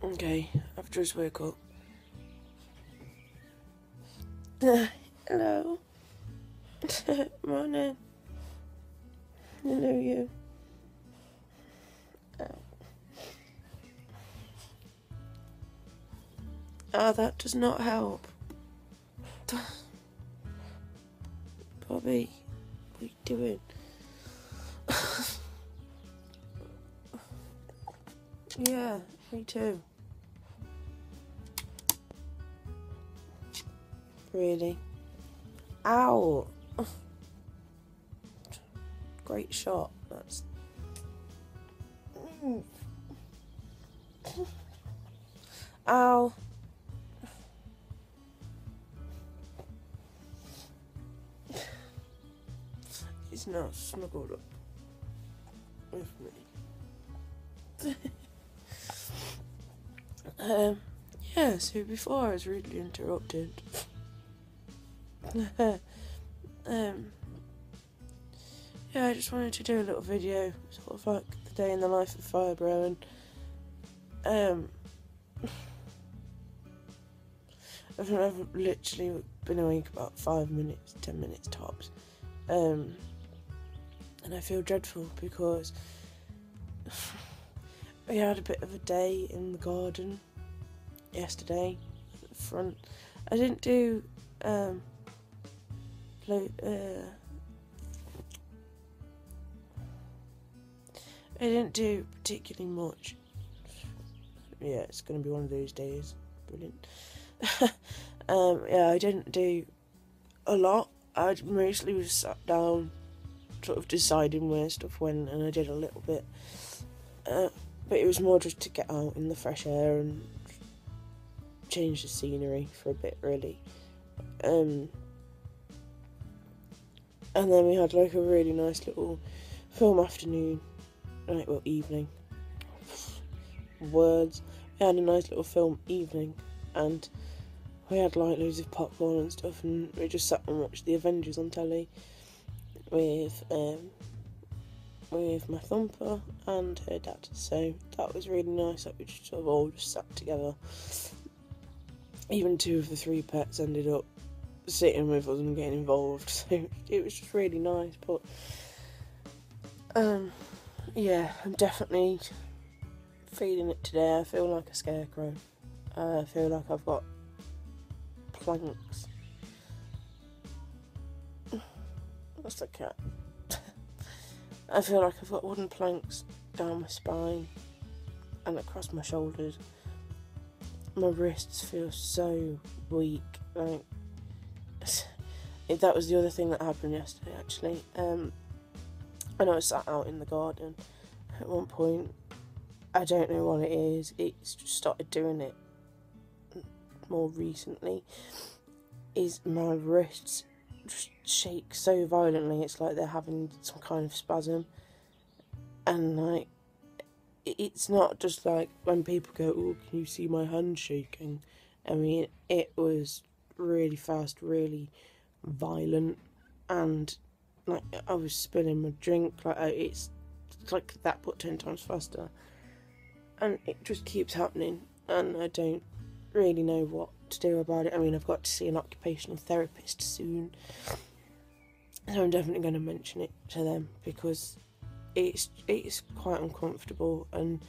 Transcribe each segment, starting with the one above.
Okay, I've just woke up. Hello. Morning. Hello, you. That does not help. Bobby, what are you doing? Yeah, me too. Really? Ow! Great shot. That's. Ow! He's not snuggled up with me. Yeah, so before I was rudely interrupted. Yeah, I just wanted to do a little video, sort of like the day in the life of Fibro, and I've literally been awake about 5 minutes, 10 minutes tops, and I feel dreadful because we had a bit of a day in the garden yesterday at the front. I didn't do I didn't do particularly much. Yeah, it's going to be one of those days. Brilliant. Yeah, I didn't do a lot. I mostly was sat down, sort of deciding where stuff went, and I did a little bit. But it was more just to get out in the fresh air and change the scenery for a bit, really. And then we had like a really nice little film afternoon, well, evening. Words. We had a nice little film evening, and we had like loads of popcorn and stuff, and we just sat and watched the Avengers on telly with my thumper and her dad. So that was really nice that we just sort of all just sat together. Even 2 of the 3 pets ended up sitting with us and getting involved, so it was just really nice. But yeah, I'm definitely feeling it today. I feel like a scarecrow. I feel like I've got planks. What's the cat? I feel like I've got wooden planks down my spine and across my shoulders. My wrists feel so weak. Like, that was the other thing that happened yesterday, actually. I know I sat out in the garden at one point. I don't know what it is. It's just started doing it more recently. Is my wrists just shake so violently. It's like they're having some kind of spasm. And like, it's not just like when people go, "Oh, can you see my hand shaking?" I mean, it was really fast, really violent, and like I was spilling my drink. Like it's like that, but 10 times faster, and it just keeps happening, and I don't really know what to do about it. I mean, I've got to see an occupational therapist soon, so I'm definitely going to mention it to them because it's quite uncomfortable. And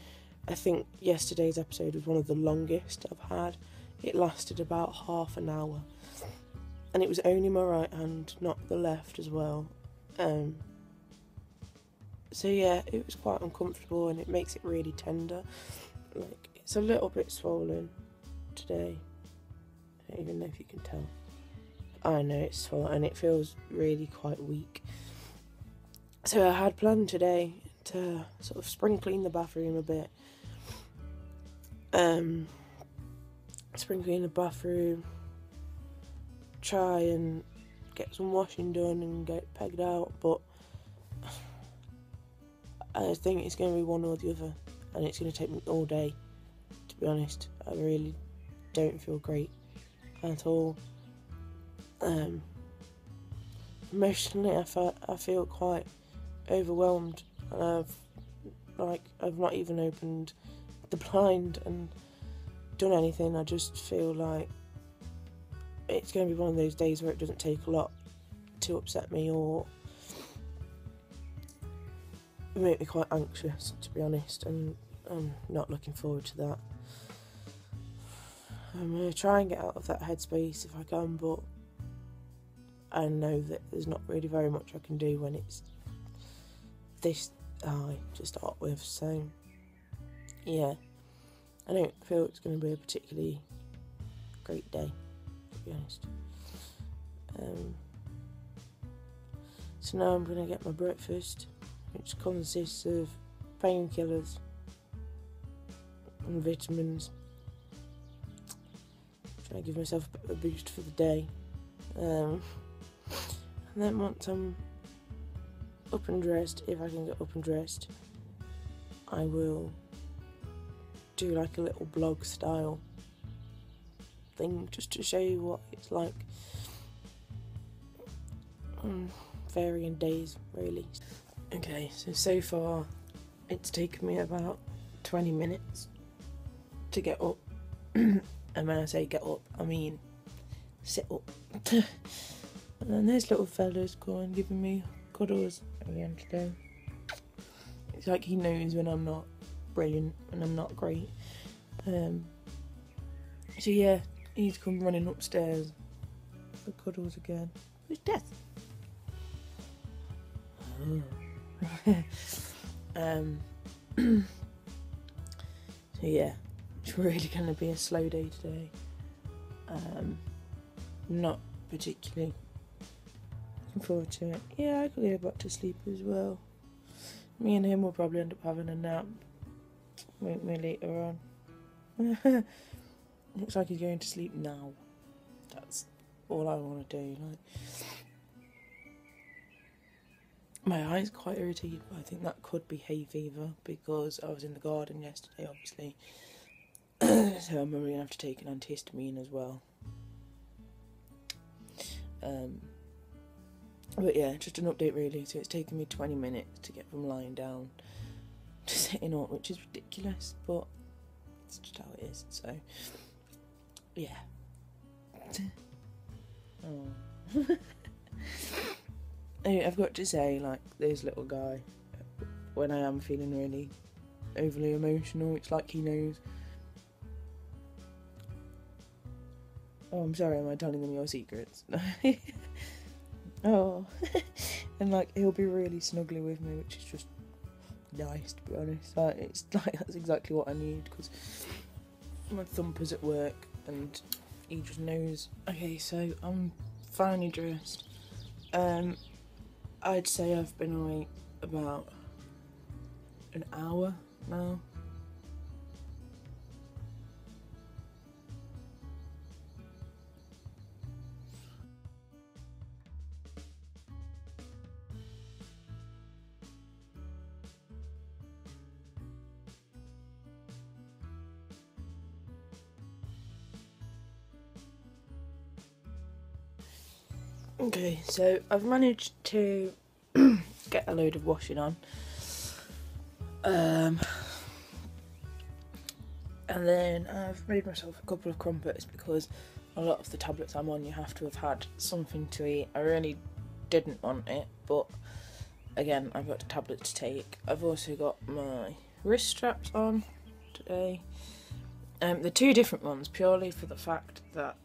I think yesterday's episode was one of the longest I've had. It lasted about half an hour, and it was only my right hand, not the left as well. So yeah, it was quite uncomfortable, and it makes it really tender. Like, it's a little bit swollen today. I don't even know if you can tell. I know it's swollen, and it feels really quite weak. So I had planned today to sort of spring clean the bathroom a bit. Spring clean the bathroom, try and get some washing done and get it pegged out, but I think it's going to be one or the other, and it's going to take me all day, to be honest. I really don't feel great at all. Emotionally, I feel quite overwhelmed, and I've not even opened the blind, and done anything. I just feel like it's going to be one of those days where it doesn't take a lot to upset me or make me quite anxious, to be honest, and I'm not looking forward to that. I'm going to try and get out of that headspace if I can, but I know that there's not really very much I can do when it's this high to start with, so yeah, I don't feel it's going to be a particularly great day, to be honest. So now I'm going to get my breakfast, which consists of painkillers and vitamins. Trying to give myself a bit of a boost for the day. And then once I'm up and dressed, if I can get up and dressed, I will do like a little blog style thing just to show you what it's like on varying days, really. Okay, so far it's taken me about 20 minutes to get up. And when I say get up, I mean sit up. And then this little fella's going giving me cuddles again today. It's like he knows when I'm not brilliant and I'm not great. So yeah, he's come running upstairs for cuddles again. Who's death? So yeah, it's really going to be a slow day today. Not particularly looking forward to it. Yeah, I could go back to sleep as well. Me and him will probably end up having a nap, won't we, later on? Looks like he's going to sleep now. That's all I want to do. Like, my eye's quite irritated, but I think that could be hay fever because I was in the garden yesterday, obviously. So I'm probably going to have to take an antihistamine as well. But yeah, just an update really. So it's taken me 20 minutes to get from lying down to sitting up, which is ridiculous, but it's just how it is. So yeah. Oh. I've got to say, like, this little guy, when I am feeling really overly emotional, it's like he knows. Oh, I'm sorry, am I telling them your secrets? Oh. And like, he'll be really snuggly with me, which is just nice, to be honest. Like, it's like, that's exactly what I need, because my thumper's at work and he just knows. Okay, so I'm finally dressed. I'd say I've been awake about an hour now. Okay, so I've managed to get a load of washing on. And then I've made myself a couple of crumpets because a lot of the tablets I'm on you have to have had something to eat. I really didn't want it, but again, I've got a tablet to take. I've also got my wrist straps on today. The two different ones, purely for the fact that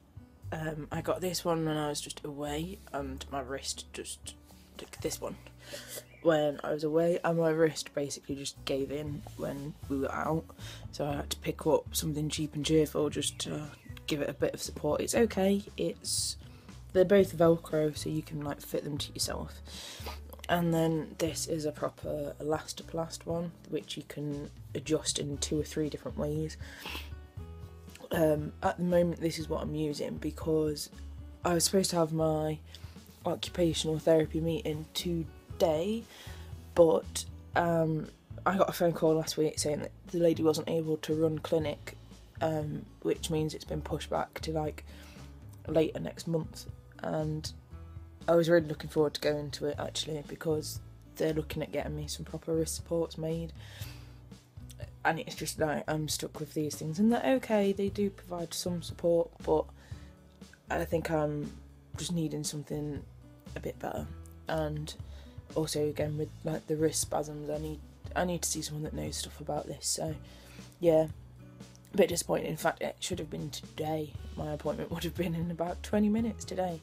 I got this one when I was just away, and my wrist just took this one when I was away, and my wrist basically just gave in when we were out, so I had to pick up something cheap and cheerful just to give it a bit of support. It's okay, they're both Velcro, so you can like fit them to yourself. And then this is a proper elastoplast one, which you can adjust in 2 or 3 different ways. At the moment this is what I'm using because I was supposed to have my occupational therapy meeting today, but I got a phone call last week saying that the lady wasn't able to run clinic, which means it's been pushed back to like later next month, and I was really looking forward to going to it actually because they're looking at getting me some proper wrist supports made. and it's just like I'm stuck with these things, and they're okay, they do provide some support, but I think I'm just needing something a bit better. And also again with like the wrist spasms, I need to see someone that knows stuff about this. So yeah, a bit disappointing. In fact, it should have been today. My appointment would have been in about 20 minutes today.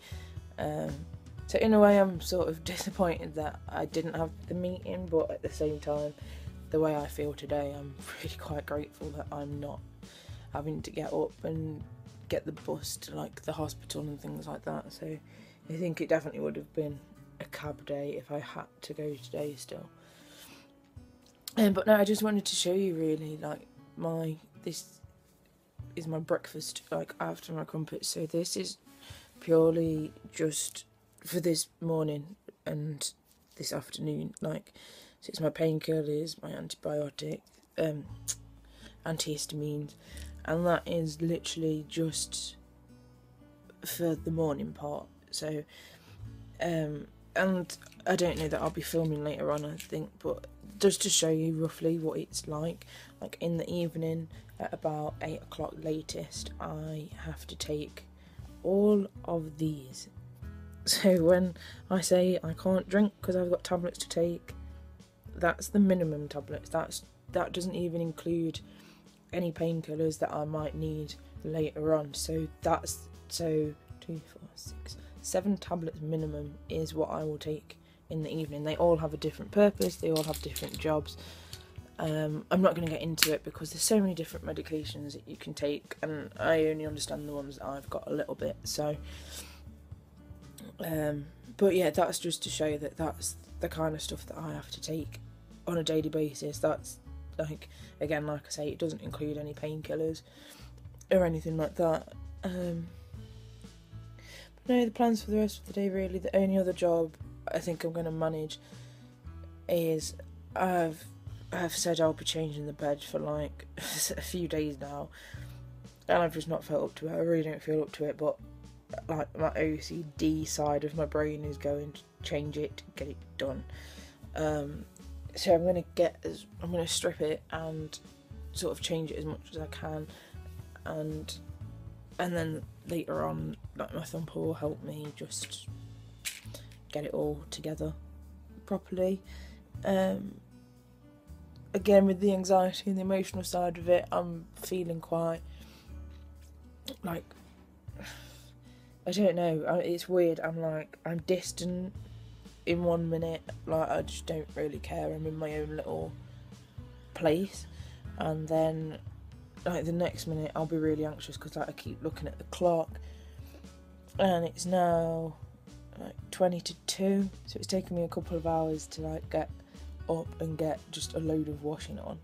So in a way I'm sort of disappointed that I didn't have the meeting, but at the same time, the way I feel today, I'm really quite grateful that I'm not having to get up and get the bus to like the hospital and things like that. So I think it definitely would have been a cab day if I had to go today still. But no, I just wanted to show you really like this is my breakfast like after my crumpets. So this is purely just for this morning and this afternoon. Like, so it's my painkillers, my antibiotic, antihistamines, and that is literally just for the morning part. So and I don't know that I'll be filming later on, I think, but just to show you roughly what it's like in the evening at about 8 o'clock latest, I have to take all of these. So when I say I can't drink because I've got tablets to take, that's the minimum tablets. That doesn't even include any painkillers that I might need later on. So that's 2, 4, 6, 7 tablets minimum is what I will take in the evening. They all have a different purpose, they all have different jobs. I'm not going to get into it because there's so many different medications that you can take, and I only understand the ones that I've got a little bit. So but yeah, that's just to show that that's the kind of stuff that I have to take on a daily basis. That's like, again, like I say, it doesn't include any painkillers or anything like that. But no, the plans for the rest of the day really, the only other job I think I'm going to manage is I've said I'll be changing the bed for like a few days now, and I've just not felt up to it. I really don't feel up to it, but like my OCD side of my brain is going to change it to get it done. So I'm going to strip it and sort of change it as much as I can, and then later on, like, my thumper will help me just get it all together properly. Again, with the anxiety and the emotional side of it, I'm feeling quite like, I don't know, it's weird. I'm distant in 1 minute, like I just don't really care. I'm in my own little place, and then like the next minute I'll be really anxious because like I keep looking at the clock, and it's now like 20 to 2, so it's taken me a couple of hours to like get up and get just a load of washing on,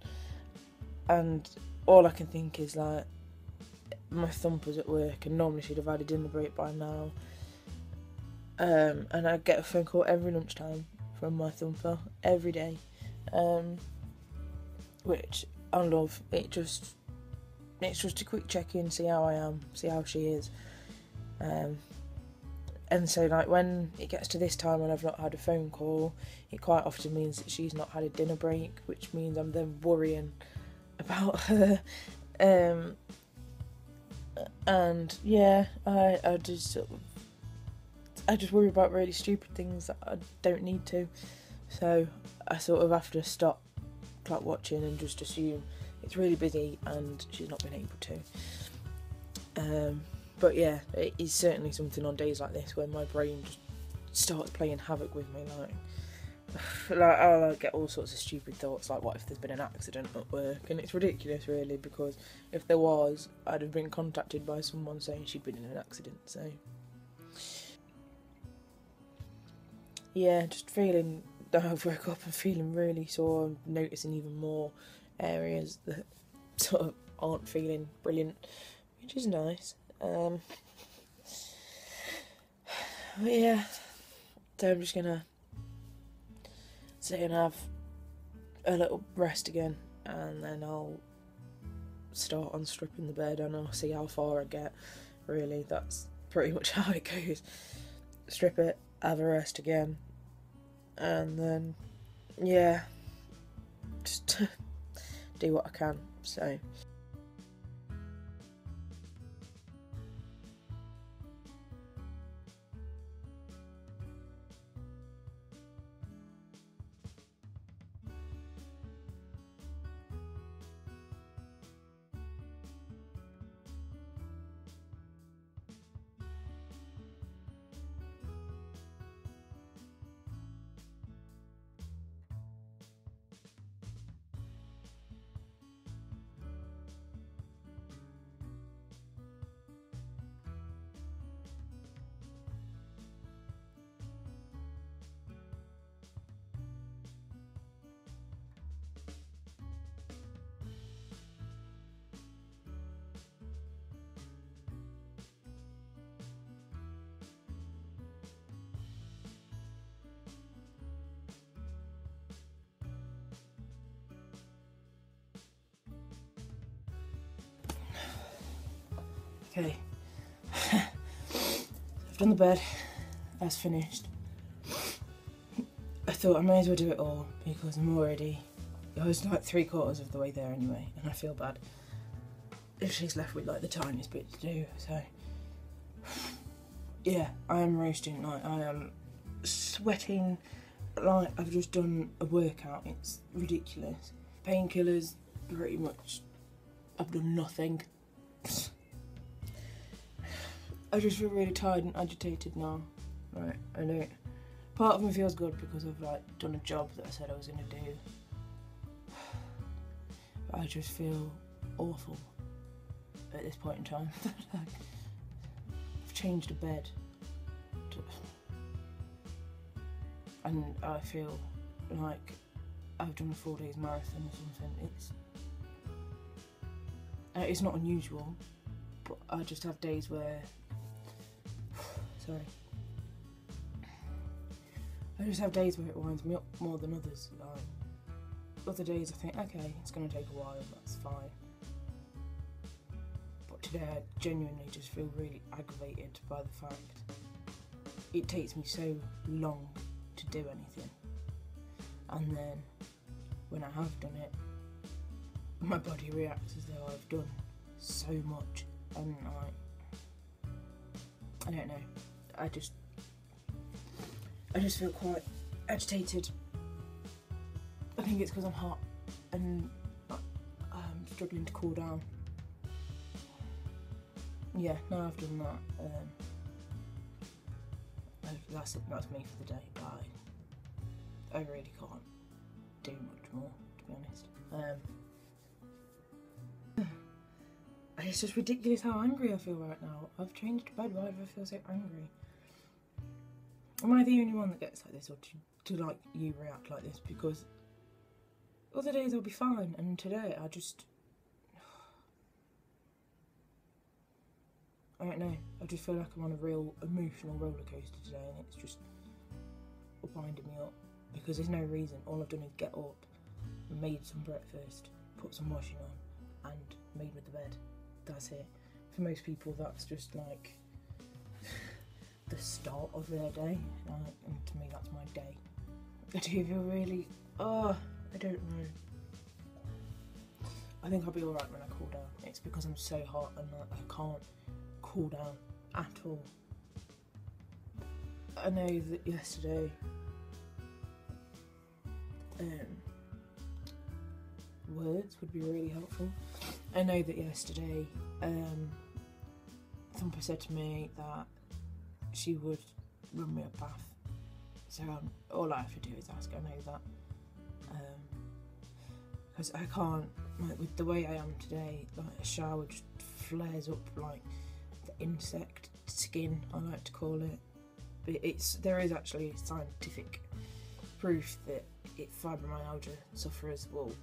and all I can think is like my thumper's at work and normally she'd have had a dinner break by now, and I get a phone call every lunchtime from my thumper every day, which I love. It's just a quick check-in, see how I am, see how she is, and so like when it gets to this time when I've not had a phone call, it quite often means that she's not had a dinner break, which means I'm then worrying about her, and yeah, I just worry about really stupid things that I don't need to, so I sort of have to stop clock watching and just assume it's really busy and she's not been able to. But yeah, it is certainly something on days like this where my brain just starts playing havoc with me, like I'll get all sorts of stupid thoughts, like what if there's been an accident at work, and it's ridiculous really, because if there was, I'd have been contacted by someone saying she'd been in an accident. So yeah, just feeling, I've woke up and feeling really sore. I'm noticing even more areas that sort of aren't feeling brilliant, which is nice. But yeah, so I'm just gonna sit and have a little rest again, and then I'll start on stripping the bed and I'll see how far I get. Really, that's pretty much how it goes. Strip it, have a rest again, and then yeah, just do what I can. So okay, I've done the bed, that's finished. I thought I may as well do it all because I was like 3/4 of the way there anyway, and I feel bad if she's left with like the tiniest bit to do. So yeah, I am roasting, like I am sweating like I've just done a workout. It's ridiculous. Painkillers, pretty much I've done nothing. I just feel really tired and agitated now. Right, I know. Part of me feels good because I've like done a job that I said I was going to do. But I just feel awful at this point in time. I've changed a bed. And I feel like I've done a 4 days marathon or something. It's not unusual, but I just have days where sorry. I just have days where it winds me up more than others. Like, other days I think, okay, it's going to take a while, that's fine. But today I genuinely just feel really aggravated by the fact it takes me so long to do anything. And then when I have done it, my body reacts as though I've done so much. And I don't know. I just feel quite agitated. I think it's because I'm hot and I'm struggling to cool down. Yeah, now I've done that, that's me for the day. I really can't do much more, to be honest. It's just ridiculous how angry I feel right now. I've changed bed, why do I feel so angry? Am I the only one that gets like this, or do like you react like this? Because other days I'll be fine, and today I just, I don't know, I just feel like I'm on a real emotional roller coaster today, and it's just winding me up because there's no reason. All I've done is get up, made some breakfast, put some washing on, and made with the bed. That's it. For most people that's just like the start of their day, and to me that's my day. I do feel really, I don't know. I think I'll be alright when I cool down. It's because I'm so hot and I can't cool down at all. I know that yesterday words would be really helpful. I know that yesterday Thumper said to me that she would run me a bath, so all I have to do is ask. I know that because I can't, like, with the way I am today, like a shower just flares up like the insect skin, I like to call it. But there is actually scientific proof that fibromyalgia sufferers will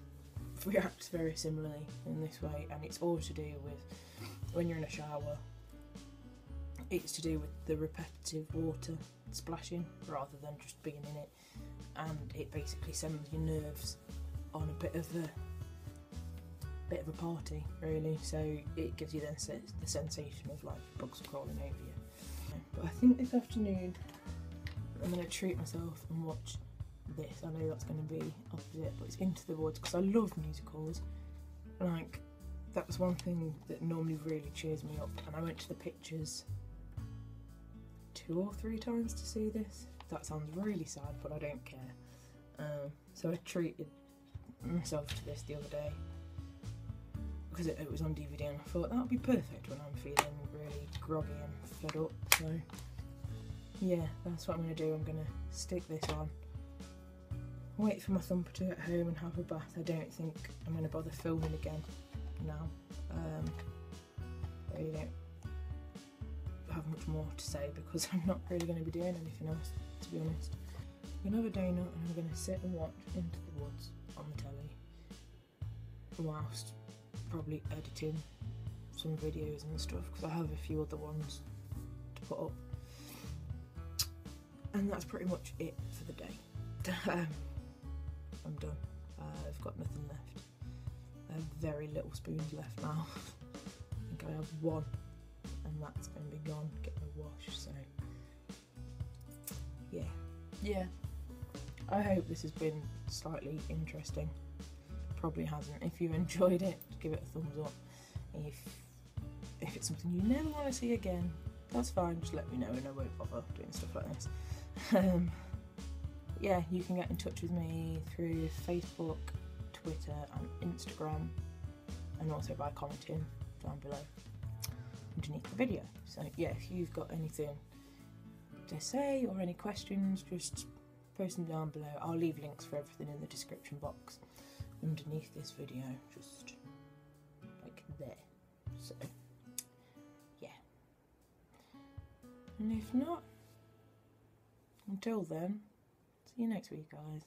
react very similarly in this way, and it's all to do with when you're in a shower. It's to do with the repetitive water splashing rather than just being in it, and it basically sends your nerves on a bit of a party, really. So it gives you then the sensation of like bugs crawling over you. But I think this afternoon I'm going to treat myself and watch this. I know that's going to be opposite, but it's Into the Woods because I love musicals. Like, that was one thing that normally really cheers me up, and I went to the pictures 2 or 3 times to see this. That sounds really sad, but I don't care. So I treated myself to this the other day because it was on DVD, and I thought that would be perfect when I'm feeling really groggy and fed up. So yeah, that's what I'm going to do. I'm going to stick this on, wait for my thumper to get home and have a bath. I don't think I'm going to bother filming again now. I really don't have much more to say because I'm not really going to be doing anything else, to be honest. I'm going to have a donut and I'm going to sit and watch Into the Woods on the telly whilst probably editing some videos and stuff, because I have a few other ones to put up. And that's pretty much it for the day. I'm done. I've got nothing left. I have very little spoons left now. I think I have 1, and that's going to be gone, getting a wash, so yeah. I hope this has been slightly interesting. Probably hasn't. If you enjoyed it, give it a thumbs up. If it's something you never want to see again, that's fine, just let me know and I won't bother doing stuff like this. Yeah, you can get in touch with me through Facebook, Twitter and Instagram, and also by commenting down below underneath the video. So yeah, if you've got anything to say or any questions, just post them down below. I'll leave links for everything in the description box underneath this video, just like there. So yeah, and if not, until then, see you next week, guys.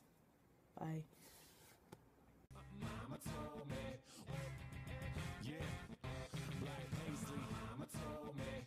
Bye.